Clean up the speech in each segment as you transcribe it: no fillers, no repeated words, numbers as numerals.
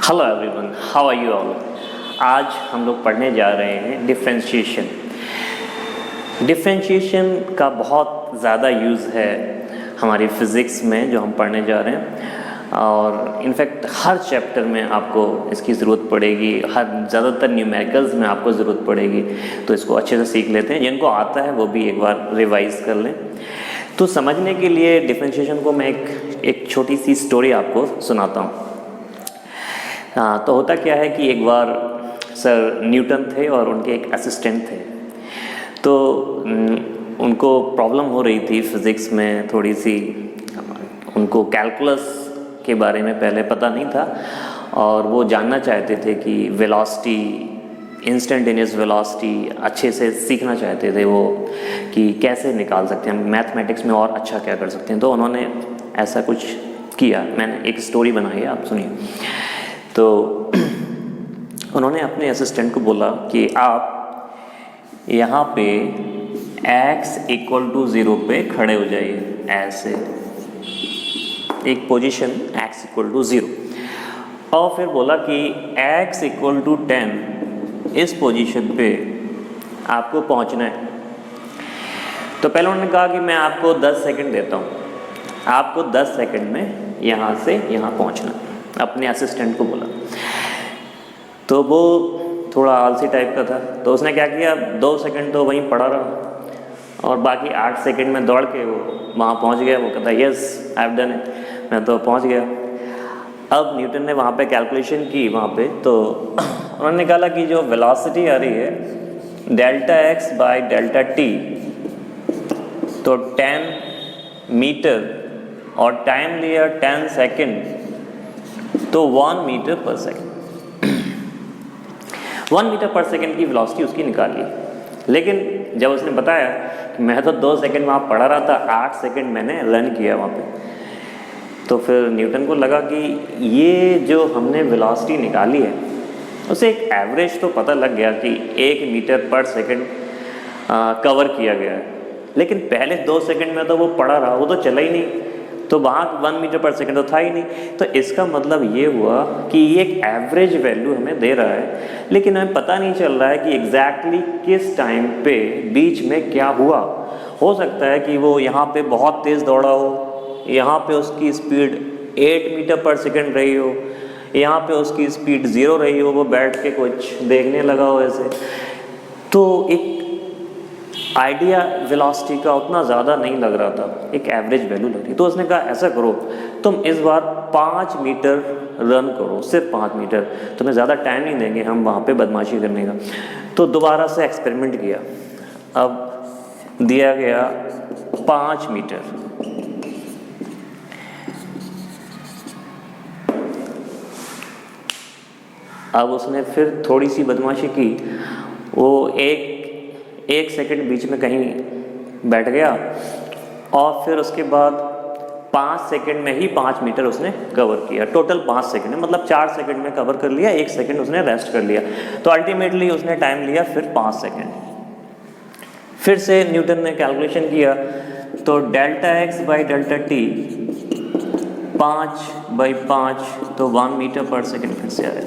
Hello everyone, how are you all. आज हम लोग पढ़ने जा रहे हैं डिफरेंशिएशन। डिफरेंशिएशन का बहुत ज़्यादा यूज़ है हमारी फिज़िक्स में जो हम पढ़ने जा रहे हैं, और इनफैक्ट हर चैप्टर में आपको इसकी ज़रूरत पड़ेगी, हर ज़्यादातर न्यूमेरिकल्स में आपको ज़रूरत पड़ेगी। तो इसको अच्छे से सीख लेते हैं, जिनको आता है वो भी एक बार रिवाइज़ कर लें। तो समझने के लिए डिफरेंशिएशन को मैं एक छोटी सी स्टोरी आपको सुनाता हूँ। तो होता क्या है कि एक बार सर न्यूटन थे और उनके एक असिस्टेंट थे। तो उनको प्रॉब्लम हो रही थी फिज़िक्स में थोड़ी सी। उनको कैलकुलस के बारे में पहले पता नहीं था और वो जानना चाहते थे कि वेलोसिटी, इंस्टेंटेनियस वेलोसिटी अच्छे से सीखना चाहते थे वो, कि कैसे निकाल सकते हैं मैथमेटिक्स में और अच्छा क्या कर सकते हैं। तो उन्होंने ऐसा कुछ किया। मैंने एक स्टोरी बनाई है, आप सुनिए। तो उन्होंने अपने असिस्टेंट को बोला कि आप यहाँ पे x = 0 पे खड़े हो जाइए, ऐसे एक पोजीशन x = 0, और फिर बोला कि x = 10 इस पोजीशन पे आपको पहुँचना है। तो पहले उन्होंने कहा कि मैं आपको 10 सेकंड देता हूँ, आपको 10 सेकंड में यहाँ से यहाँ पहुँचना, अपने असिस्टेंट को बोला। तो वो थोड़ा आलसी टाइप का था, तो उसने क्या किया, 2 सेकंड तो वहीं पड़ा रहा और बाकी 8 सेकंड में दौड़ के वो वहाँ पहुँच गया। वो कहता yes I have done it, मैं तो पहुँच गया। अब न्यूटन ने वहाँ पे कैलकुलेशन की वहाँ पे, तो उन्होंने निकाला कि जो वेलोसिटी आ रही है Δx/Δt, तो 10 मीटर और टाइम लिया 10 सेकेंड, तो 1 मीटर पर सेकेंड 1 मीटर पर सेकेंड की वेलोसिटी उसकी निकाली। लेकिन जब उसने बताया कि मैं तो 2 सेकेंड वहाँ पड़ा रहा था, 8 सेकेंड मैंने रन किया वहाँ पे, तो फिर न्यूटन को लगा कि ये जो हमने वेलोसिटी निकाली है उसे एक एवरेज तो पता लग गया कि 1 मीटर पर सेकेंड कवर किया गया है। लेकिन पहले 2 सेकेंड में तो वो पड़ा रहा, वो तो चला ही नहीं, तो वहाँ 1 मीटर पर सेकेंड तो था ही नहीं। तो इसका मतलब ये हुआ कि ये एक एवरेज वैल्यू हमें दे रहा है, लेकिन हमें पता नहीं चल रहा है कि एग्जैक्टली किस टाइम पे बीच में क्या हुआ। हो सकता है कि वो यहाँ पे बहुत तेज़ दौड़ा हो, यहाँ पे उसकी स्पीड 8 मीटर पर सेकेंड रही हो, यहाँ पे उसकी स्पीड 0 रही हो, वो बैठ के कुछ देखने लगा हो ऐसे। तो एक आइडिया वेलोसिटी का उतना ज़्यादा नहीं लग रहा था, एक एवरेज वैल्यू लग रही। तो उसने कहा ऐसा करो, तुम इस बार 5 मीटर रन करो, सिर्फ 5 मीटर, तुम्हें ज़्यादा टाइम नहीं देंगे हम वहाँ पे बदमाशी करने का। तो दोबारा से एक्सपेरिमेंट किया। अब दिया गया 5 मीटर, अब उसने फिर थोड़ी सी बदमाशी की। वो एक सेकंड बीच में कहीं बैठ गया और फिर उसके बाद 5 सेकंड में ही 5 मीटर उसने कवर किया। टोटल 5 सेकंड में, मतलब 4 सेकंड में कवर कर लिया, 1 सेकंड उसने रेस्ट कर लिया। तो अल्टीमेटली उसने टाइम लिया फिर 5 सेकंड। फिर से न्यूटन ने कैलकुलेशन किया, तो Δx/Δt 5/5, तो 1 मीटर पर सेकंड फिर से आया।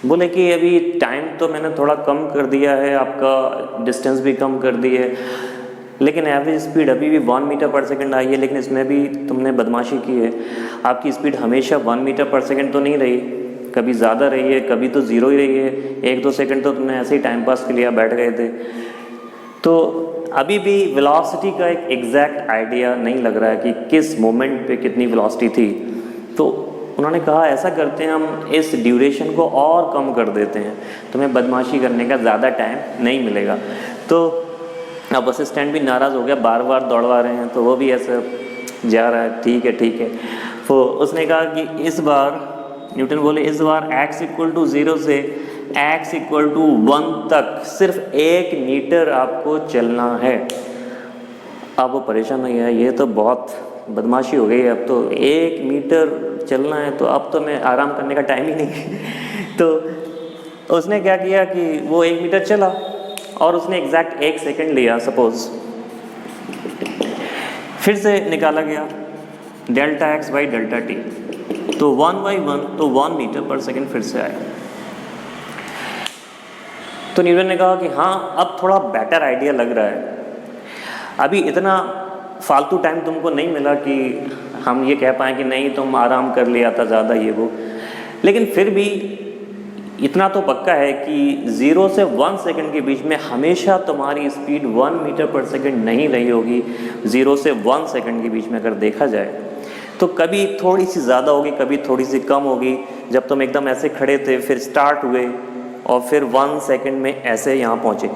बोले कि अभी टाइम तो मैंने थोड़ा कम कर दिया है, आपका डिस्टेंस भी कम कर दी है, लेकिन एवरेज स्पीड अभी भी 1 मीटर पर सेकंड आई है, लेकिन इसमें भी तुमने बदमाशी की है। आपकी स्पीड हमेशा 1 मीटर पर सेकंड तो नहीं रही, कभी ज़्यादा रही है, कभी तो 0 ही रही है। 1-2 सेकंड तो तुमने ऐसे ही टाइम पास के लिए बैठ गए थे। तो अभी भी वेलोसिटी का एक एग्जैक्ट आइडिया नहीं लग रहा है कि किस मोमेंट पे कितनी वेलोसिटी थी। तो उन्होंने कहा ऐसा करते हैं, हम इस ड्यूरेशन को और कम कर देते हैं, तुम्हें बदमाशी करने का ज़्यादा टाइम नहीं मिलेगा। तो अब असिस्टेंट भी नाराज़ हो गया, बार बार दौड़वा रहे हैं, तो वो भी ऐसे जा रहा है, ठीक है। तो उसने कहा कि इस बार, न्यूटन बोले इस बार x = 0 से x = 1 तक सिर्फ 1 मीटर आपको चलना है। अब वो परेशान हो गया, ये तो बहुत बदमाशी हो गई है, अब तो 1 मीटर चलना है, तो अब तो मैं आराम करने का टाइम ही नहीं। तो उसने क्या किया कि वो 1 मीटर चला और उसने एग्जैक्ट 1 सेकंड लिया सपोज। फिर से निकाला गया Δx/Δt, तो 1/1 तो 1 मीटर पर सेकेंड फिर से आया। तो न्यूटन ने कहा कि हाँ अब थोड़ा बेटर आइडिया लग रहा है, अभी इतना फालतू टाइम तुमको नहीं मिला कि हम ये कह पाएँ कि नहीं तुम आराम कर लिया था ज़्यादा ये वो, लेकिन फिर भी इतना तो पक्का है कि 0 से 1 सेकंड के बीच में हमेशा तुम्हारी स्पीड 1 मीटर पर सेकंड नहीं रही होगी। 0 से 1 सेकंड के बीच में अगर देखा जाए तो कभी थोड़ी सी ज़्यादा होगी, कभी थोड़ी सी कम होगी। जब तुम एकदम ऐसे खड़े थे फिर स्टार्ट हुए और फिर 1 सेकंड में ऐसे यहाँ पहुँचे,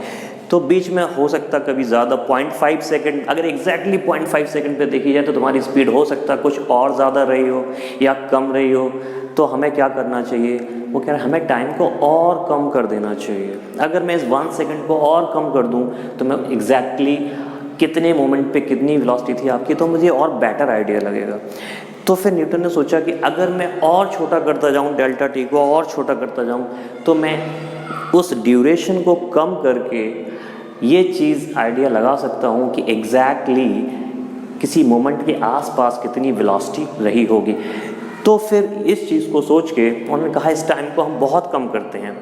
तो बीच में हो सकता कभी ज़्यादा 0.5 सेकंड, अगर एग्जैक्टली 0.5 सेकंड पे देखी जाए तो तुम्हारी स्पीड हो सकता कुछ और ज़्यादा रही हो या कम रही हो। तो हमें क्या करना चाहिए, वो कह रहा है हमें टाइम को और कम कर देना चाहिए। अगर मैं इस 1 सेकंड को और कम कर दूं तो मैं एग्जैक्टली कितने मोमेंट पे कितनी वेलोसिटी थी आपकी, तो मुझे और बेटर आइडिया लगेगा। तो फिर न्यूटन ने सोचा कि अगर मैं और छोटा करता जाऊं, डेल्टा टी को और छोटा करता जाऊं, तो मैं उस ड्यूरेशन को कम करके ये चीज़ आइडिया लगा सकता हूँ कि एग्जैक्टली किसी मोमेंट के आसपास कितनी वेलोसिटी रही होगी। तो फिर इस चीज़ को सोच के उन्होंने कहा इस टाइम को हम बहुत कम करते हैं,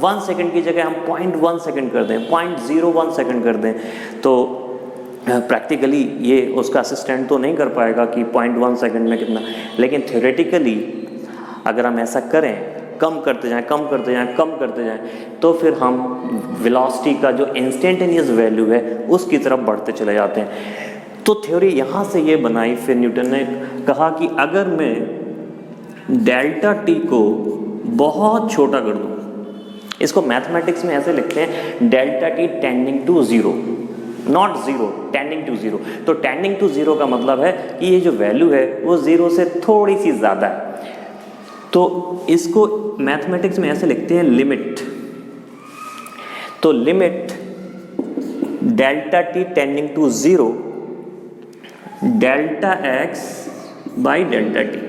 1 सेकंड की जगह हम 0.1 सेकंड कर दें, 0.01 सेकंड कर दें। तो प्रैक्टिकली ये उसका असिस्टेंट तो नहीं कर पाएगा कि 0.1 सेकंड में कितना, लेकिन थ्योरेटिकली अगर हम ऐसा करें, कम करते जाएं, कम करते जाएं, कम करते जाएं, तो फिर हम वेलोसिटी का जो इंस्टेंटेनियस वैल्यू है उसकी तरफ बढ़ते चले जाते हैं। तो थ्योरी यहाँ से ये बनाई। फिर न्यूटन ने कहा कि अगर मैं डेल्टा टी को बहुत छोटा कर दूँ, इसको मैथमेटिक्स में ऐसे लिखते हैं delta T tending to 0, not 0, tending to 0। तो टेंडिंग टू 0 का मतलब है कि ये जो वैल्यू है वो 0 से थोड़ी सी ज़्यादा है। तो इसको मैथमेटिक्स में ऐसे लिखते हैं लिमिट। तो limit delta T tending to 0 delta X by delta T.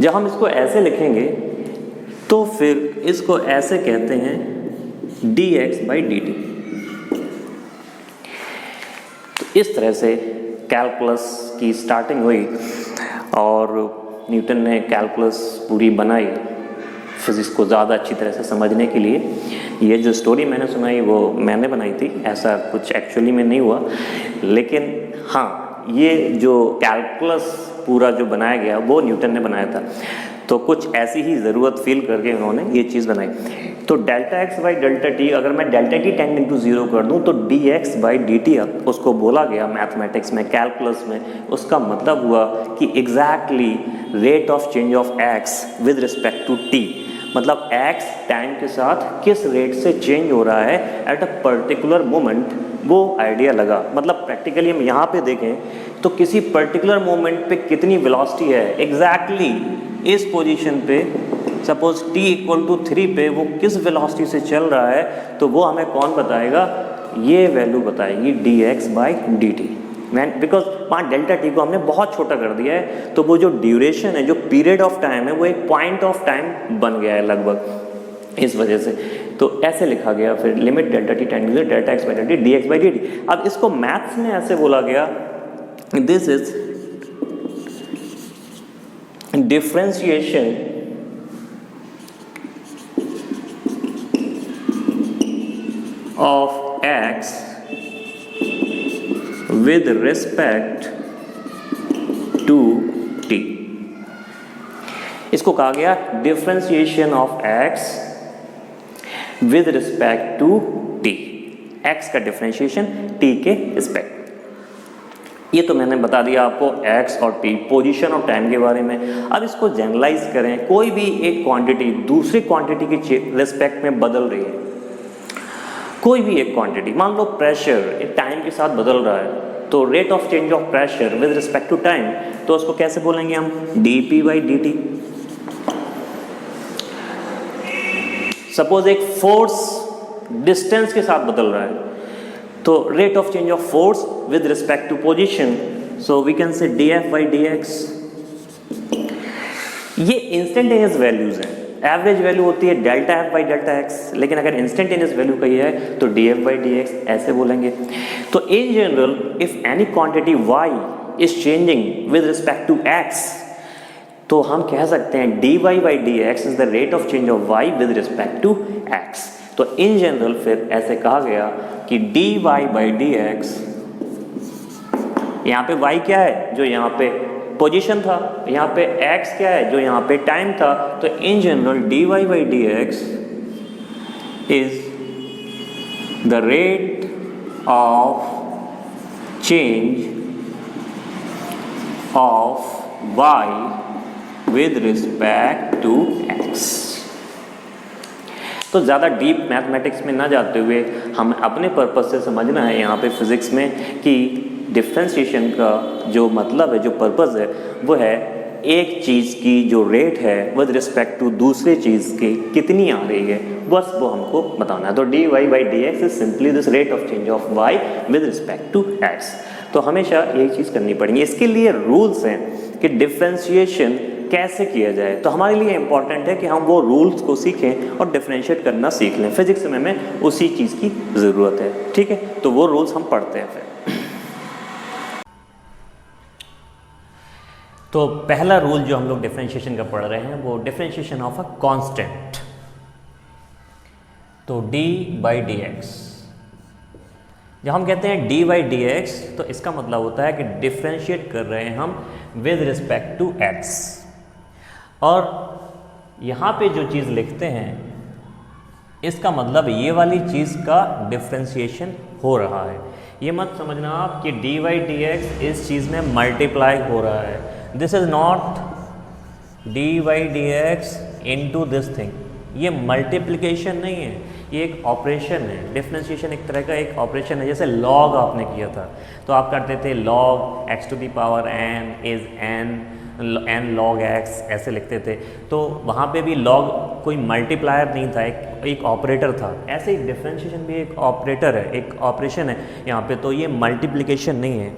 जब हम इसको ऐसे लिखेंगे तो फिर इसको ऐसे कहते हैं D x by D T. तो इस तरह से कैलकुलस की स्टार्टिंग हुई और न्यूटन ने कैलकुलस पूरी बनाई फिज़िक्स को ज़्यादा अच्छी तरह से समझने के लिए। ये जो स्टोरी मैंने सुनाई वो मैंने बनाई थी, ऐसा कुछ एक्चुअली में नहीं हुआ, लेकिन हाँ ये जो कैलकुलस पूरा जो बनाया गया वो न्यूटन ने बनाया था। तो कुछ ऐसी ही ज़रूरत फील करके उन्होंने ये चीज़ बनाई। तो delta X by delta T, अगर मैं डेल्टा टी टेंडिंग टू 0 कर दूं तो D x by D T उसको बोला गया मैथमेटिक्स में, कैलकुलस में, उसका मतलब हुआ कि exactly rate of change of X with respect to T, मतलब एक्स टाइम के साथ किस रेट से चेंज हो रहा है एट अ पर्टिकुलर मोमेंट, वो आइडिया लगा। मतलब प्रैक्टिकली हम यहाँ पे देखें तो किसी पर्टिकुलर मोमेंट पे कितनी वेलोसिटी है एग्जैक्टली इस पोजीशन पे, सपोज t = 3 पे वो किस वेलोसिटी से चल रहा है, तो वो हमें कौन बताएगा, ये वैल्यू बताएगी dx by D T. Because वहाँ डेल्टा टी को हमने बहुत छोटा कर दिया है, तो वो जो ड्यूरेशन है, जो पीरियड ऑफ टाइम है, वो एक पॉइंट ऑफ टाइम बन गया है लगभग, इस वजह से। तो ऐसे लिखा गया फिर limit delta T tending to delta X by delta T dx by D T. अब इसको मैथ्स में ऐसे बोला गया, this is differentiation of x with respect to t। इसको कहा गया differentiation of x with respect to t, x का डिफरेंशिएशन t के रिस्पेक्ट। ये तो मैंने बता दिया आपको x और t, पोजीशन और टाइम के बारे में। अब इसको जनरलाइज करें, कोई भी एक क्वांटिटी दूसरी क्वांटिटी के रिस्पेक्ट में बदल रही है, कोई भी एक क्वांटिटी, मान लो प्रेशर एक टाइम के साथ बदल रहा है, तो rate of change of pressure with respect to time, तो उसको कैसे बोलेंगे हम, dp बाई dt। सपोज एक फोर्स डिस्टेंस के साथ बदल रहा है, तो rate of change of force with respect to position, so we can say df by dx। ये इंस्टेंटेनियस वैल्यूज हैं, एवरेज वैल्यू होती है delta F by delta X, लेकिन अगर इंस्टेंटेनियस वैल्यू कही है तो D F by D X ऐसे बोलेंगे। तो in general if any quantity Y is changing with respect to X, तो हम कह सकते हैं D Y by D X is the rate of change of Y with respect to X. तो in general फिर ऐसे कहा गया कि D Y by D X, यहाँ पे y क्या है जो यहाँ पे पोजीशन था, यहाँ पे x क्या है जो यहाँ पे टाइम था, तो in general dy by dx is the rate of change of y with respect to x। तो ज़्यादा डीप मैथमेटिक्स में ना जाते हुए हम अपने पर्पस से समझना है यहाँ पे फिज़िक्स में कि डिफ्रेंशिएशन का जो मतलब है, जो पर्पस है, वो है एक चीज़ की जो रेट है विद रिस्पेक्ट टू दूसरे चीज़ की कितनी आ रही है, बस वो हमको बताना है। तो D Y by D X is simply this rate of change of Y with respect to X. तो हमेशा यही चीज़ करनी पड़ेगी। इसके लिए रूल्स हैं कि डिफ्रेंशिएशन कैसे किया जाए। तो हमारे लिए इंपॉर्टेंट है कि हम वो रूल्स को सीखें और डिफ्रेंशिएट करना सीख लें। फिजिक्स में हमें उसी चीज़ की ज़रूरत है, ठीक है। तो वो रूल्स हम पढ़ते हैं फिर। तो पहला रूल जो हम लोग डिफरेंशिएशन का पढ़ रहे हैं वो डिफरेंशिएशन ऑफ अ कांस्टेंट। तो d बाई डी एक्स, जब हम कहते हैं d बाई डी एक्स तो इसका मतलब होता है कि डिफरेंशिएट कर रहे हैं हम विद रिस्पेक्ट टू x। और यहाँ पे जो चीज़ लिखते हैं इसका मतलब ये वाली चीज़ का डिफरेंशिएशन हो रहा है। ये मत समझना आप कि dy बाई डी एक्स इस चीज़ में मल्टीप्लाई हो रहा है। This is not D by D x into this thing, ये मल्टीप्लिकेशन नहीं है, ये एक ऑपरेशन है। डिफरेंशिएशन एक तरह का एक ऑपरेशन है। जैसे लॉग आपने किया था तो आप करते थे log X to the power N is N log X, ऐसे लिखते थे। तो वहाँ पे भी लॉग कोई मल्टीप्लायर नहीं था, एक ऑपरेटर था। ऐसे ही डिफरेंशिएशन भी एक ऑपरेटर है, एक ऑपरेशन है यहाँ पे। तो ये मल्टीप्लिकेशन नहीं है।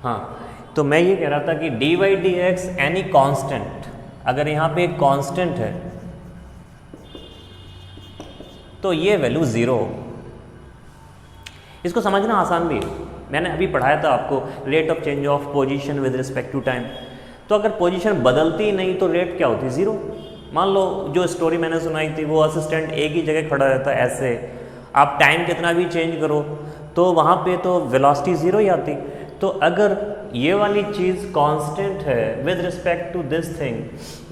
हाँ, तो मैं ये कह रहा था कि D Y D X any constant, अगर यहाँ पे एक कॉन्स्टेंट है तो ये वैल्यू ज़ीरो होगी। इसको समझना आसान भी है। मैंने अभी पढ़ाया था आपको rate of change of position with respect to time. तो अगर पोजीशन बदलती ही नहीं तो रेट क्या होती, ज़ीरो। मान लो जो स्टोरी मैंने सुनाई थी, वो असिस्टेंट एक ही जगह खड़ा रहता है ऐसे, आप टाइम कितना भी चेंज करो तो वहाँ पे तो वेलोसिटी ज़ीरो ही आती। तो अगर ये वाली चीज़ कांस्टेंट है with respect to this thing,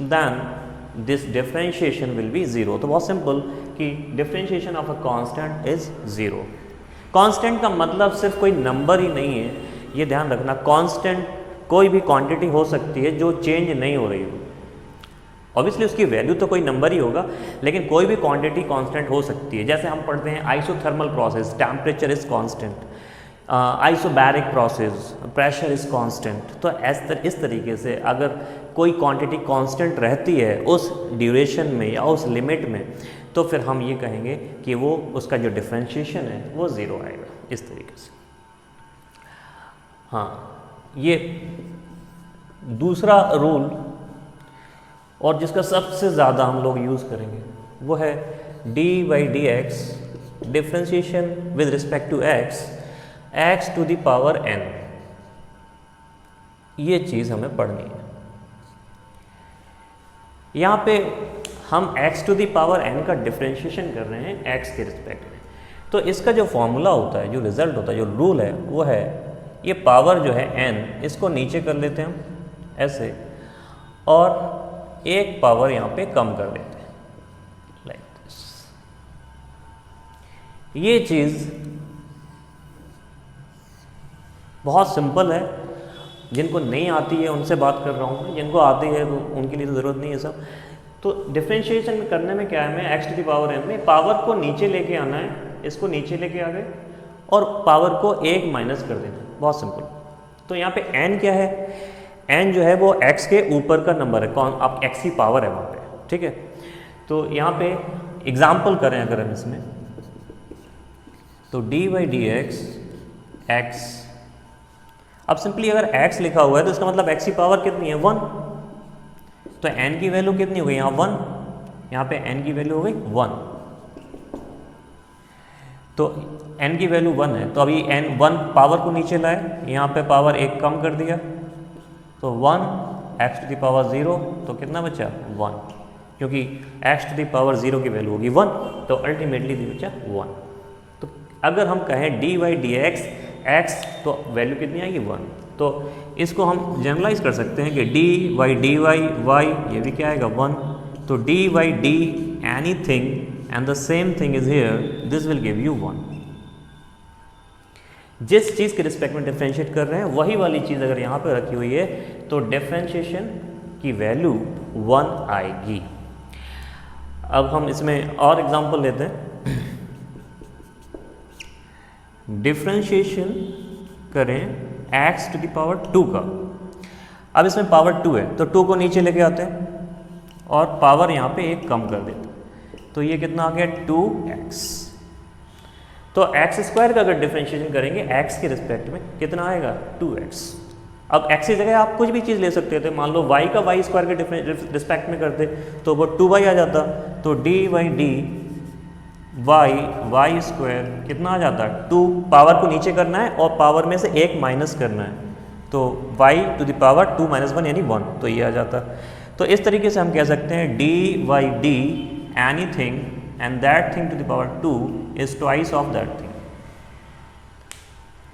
then this differentiation will be zero. तो बहुत सिंपल कि differentiation of a constant is zero. Constant का मतलब सिर्फ कोई नंबर ही नहीं है, ये ध्यान रखना। कांस्टेंट कोई भी क्वांटिटी हो सकती है जो चेंज नहीं हो रही हो। ऑब्वियसली उसकी वैल्यू तो कोई नंबर ही होगा, लेकिन कोई भी क्वांटिटी कांस्टेंट हो सकती है। जैसे हम पढ़ते हैं isothermal process, temperature is constant, isobaric process, pressure is constant. तो इस तरीके से अगर कोई क्वांटिटी कांस्टेंट रहती है उस ड्यूरेशन में या उस लिमिट में, तो फिर हम ये कहेंगे कि वो उसका जो डिफरेंशिएशन है वो ज़ीरो आएगा, इस तरीके से। हाँ, ये दूसरा रूल और जिसका सबसे ज़्यादा हम लोग यूज़ करेंगे वो है D by D X differentiation with respect to X, X to the power N. ये चीज़ हमें पढ़नी है। यहाँ पे हम x to the power n का डिफरेंशिएशन कर रहे हैं x के रिस्पेक्ट में। तो इसका जो फॉर्मूला होता है, जो रिजल्ट होता है, जो रूल है, वो है ये पावर जो है n, इसको नीचे कर लेते हैं हम ऐसे, और एक पावर यहाँ पे कम कर देते हैं लाइक दिस। ये चीज़ बहुत सिंपल है। जिनको नहीं आती है उनसे बात कर रहा हूँ, जिनको आती है तो उनके लिए तो ज़रूरत नहीं है सब। तो डिफरेंशिएशन करने में क्या है, मैं X to the power N में पावर को नीचे लेके आना है, इसको नीचे लेके आ गए और पावर को एक माइनस कर देना है, बहुत सिंपल। तो यहाँ पे एन क्या है, एन जो है वो एक्स के ऊपर का नंबर है, कौन आप एक्स की पावर है वहाँ पे, ठीक है। तो यहाँ पे एग्जाम्पल करें अगर हम इसमें, तो D by D X x, अब सिंपली अगर x लिखा हुआ है तो इसका मतलब x की पावर कितनी है 1, तो n की वैल्यू कितनी हो गई यहाँ 1, यहाँ पे n की वैल्यू हो गई 1, तो n की वैल्यू 1 है, तो अभी n 1 पावर को नीचे लाए, यहाँ पे पावर 1 कम कर दिया, तो 1 x टू द पावर 0, तो कितना बचा 1, क्योंकि x टू द पावर 0 की वैल्यू होगी 1, तो अल्टीमेटली बचा 1। तो अगर हम कहें dy dx x, तो वैल्यू कितनी आएगी 1, तो इसको हम जनरलाइज कर सकते हैं कि dy dy y, ये भी क्या आएगा 1, तो dy d anything and the same thing is here, this will give you 1। जिस चीज़ के रिस्पेक्ट में डिफ्रेंशिएट कर रहे हैं वही वाली चीज़ अगर यहाँ पे रखी हुई है तो डिफ्रेंशिएशन की वैल्यू 1 आएगी। अब हम इसमें और एग्जांपल लेते हैं, डिफ्रेंशिएशन करें x टू द पावर 2 का। अब इसमें पावर 2 है तो 2 को नीचे लेके आते हैं और पावर यहाँ पे 1 कम कर देते हैं, तो ये कितना आ गया 2x। तो x स्क्वायर का अगर डिफरेंशिएशन करेंगे x के रिस्पेक्ट में कितना आएगा 2x। अब x की जगह आप कुछ भी चीज़ ले सकते थे, मान लो y का y स्क्वायर के रिस्पेक्ट में करते तो वो 2y आ जाता, तो dy d y स्क्वायर कितना आ जाता, 2 पावर को नीचे करना है और पावर में से 1 माइनस करना है, तो y टू द पावर 2 - 1 यानी 1, तो ये आ जाता। तो इस तरीके से हम कह सकते हैं dy d anything and that thing to the power 2 is twice of that thing।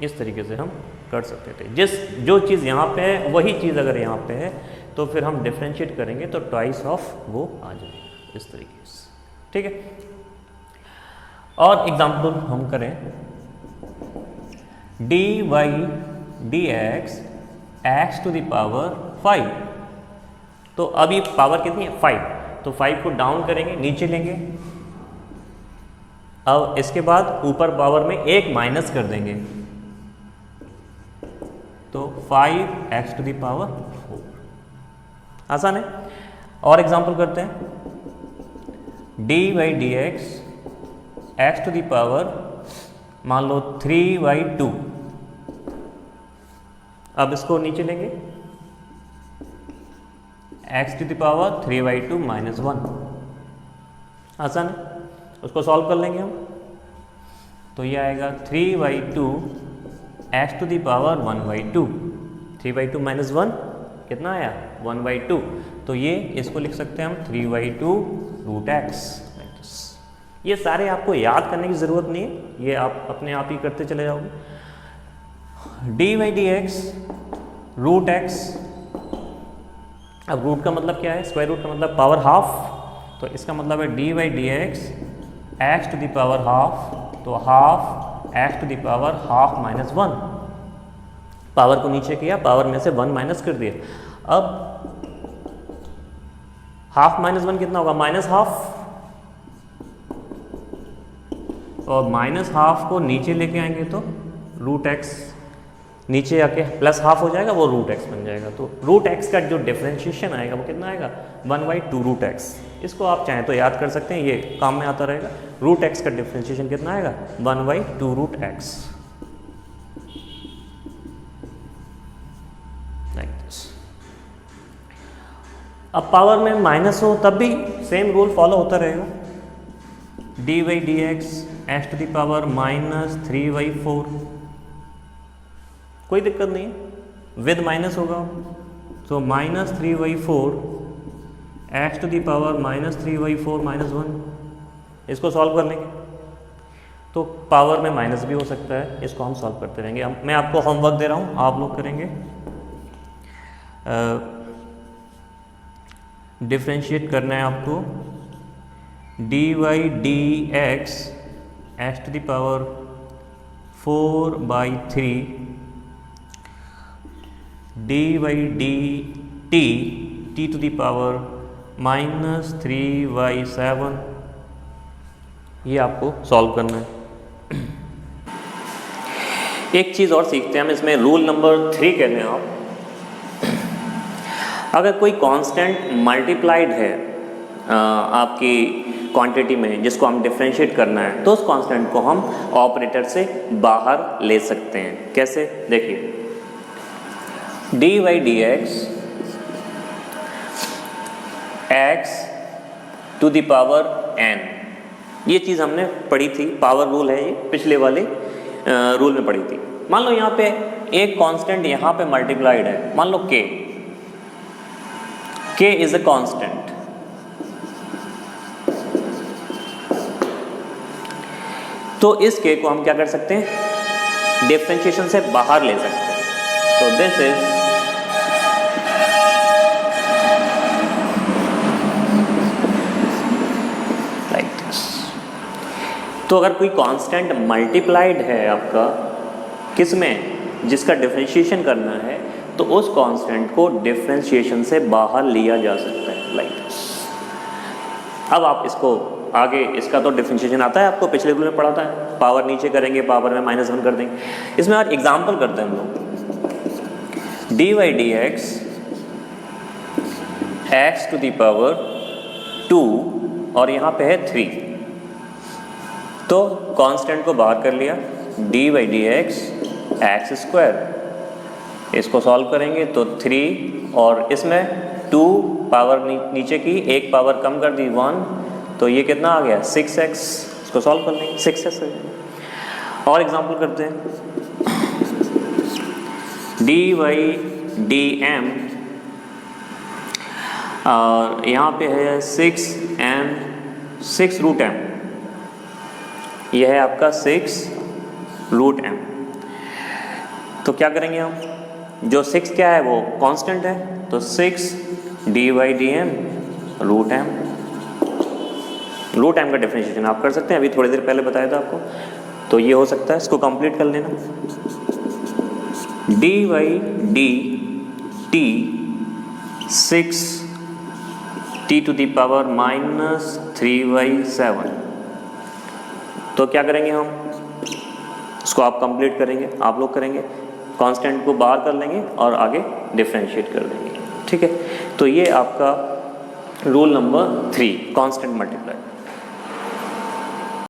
इस तरीके से हम कर सकते थे, जो चीज़ यहाँ पे है वही चीज़ अगर यहाँ पे है तो फिर हम डिफरेंशिएट करेंगे तो ट्वाइस ऑफ वो आ जाएगा, इस तरीके से, ठीक है। और एग्जाम्पल हम करें dy dx x to the power 5, तो अभी पावर कितनी है 5, तो 5 को डाउन करेंगे, नीचे लेंगे, अब इसके बाद ऊपर पावर में 1 माइनस कर देंगे, तो 5x टू द पावर 4। आसान है। और एग्जांपल करते हैं dy dx x to the power मान लो 3/2, अब इसको नीचे लेंगे x टू द पावर 3/2 - 1। आसान है, उसको सॉल्व कर लेंगे हम, तो ये आएगा 3/2 x टू द पावर 1/2, 3/2 - 1 कितना आया 1/2, तो ये इसको लिख सकते हैं हम 3/2 √x। ये सारे आपको याद करने की ज़रूरत नहीं है, ये आप अपने आप ही करते चले जाओगे। dy dx √x, अब रूट का मतलब क्या है, स्क्वायर रूट का मतलब पावर हाफ, तो इसका मतलब है dy dx x to the power half, तो half x to the power half -1, power को नीचे किया, पावर में से 1 माइनस कर दिया, अब हाफ -1 कितना होगा -हाफ, और -हाफ को नीचे लेके आएंगे तो √x, नीचे आके +हाफ हो जाएगा, वो √x बन जाएगा, तो √x का जो डिफरेंशिएशन आएगा वो कितना आएगा 1/2 √x। इसको आप चाहें तो याद कर सकते हैं, ये काम में आता रहेगा। √x का डिफरेंशिएशन कितना आएगा 1/2 √x, लाइक दिस। अब पावर में माइनस हो तब भी सेम रूल फॉलो होता रहेगा, dy dx x to the power -3/4, कोई दिक्कत नहीं है, विद माइनस होगा, तो -3/4 x टू द पावर -3/4 - 1, इसको सॉल्व कर लेंगे तो पावर में माइनस भी हो सकता है, इसको हम सॉल्व करते रहेंगे। अब मैं आपको होमवर्क दे रहा हूँ, आप लोग करेंगे, डिफ्रेंशिएट करना है आपको dy dx x to the power 4/3 dy dt t to the power -3/7, ये आपको सॉल्व करना है। एक चीज़ और सीखते हैं हम इसमें, रूल नंबर 3 कहते हैं आप, अगर कोई कांस्टेंट मल्टीप्लाइड है आपकी क्वांटिटी में जिसको हम डिफरेंशिएट करना है, तो उस कांस्टेंट को हम ऑपरेटर से बाहर ले सकते हैं। कैसे, देखिए D Y D X X to the power n, ये चीज़ हमने पढ़ी थी, पावर रूल है ये, पिछले वाले रूल में पढ़ी थी। मान लो यहाँ पे एक कांस्टेंट यहाँ पे मल्टीप्लाइड है, मान लो k इज अ कांस्टेंट, तो इस k को हम क्या कर सकते हैं, डिफरेंशिएशन से बाहर ले सकते हैं। तो दिस इज तो अगर कोई कांस्टेंट मल्टीप्लाइड है आपका किस में, जिसका डिफरेंशिएशन करना है, तो उस कांस्टेंट को डिफरेंशिएशन से बाहर लिया जा सकता है, लाइक दिस। अब आप इसको आगे, इसका तो डिफरेंशिएशन आता है आपको, पिछले रूल में पढ़ा था, पावर नीचे करेंगे, पावर में -1 कर देंगे। इसमें और एग्जाम्पल करते हैं हम लोग, D Y D X X to the power 2 और यहाँ पे है 3, तो कांस्टेंट को बाहर कर लिया, D Y D X X square, इसको सॉल्व करेंगे तो 3 और इसमें 2 पावर नीचे की, एक पावर कम कर दी 1, तो ये कितना आ गया 6x, इसको सॉल्व कर लेंगे 6x। और एग्जांपल करते हैं, डी वाई डी एम और यहाँ पे है 6 रूट m, यह है आपका 6 रूट m। तो क्या करेंगे हम, जो 6 क्या है वो कांस्टेंट है, तो 6 D Y D M root m। Root m का डिफरेंशिएशन आप कर सकते हैं, अभी थोड़ी देर पहले बताया था आपको, तो ये हो सकता है, इसको कंप्लीट कर लेना, D Y D T 6 T to the power -3/7। तो क्या करेंगे हम, इसको आप कंप्लीट करेंगे, आप लोग करेंगे, कांस्टेंट को बाहर कर लेंगे और आगे डिफरेंशिएट कर देंगे, ठीक है। तो ये आपका रूल नंबर 3, कांस्टेंट मल्टीप्लाई।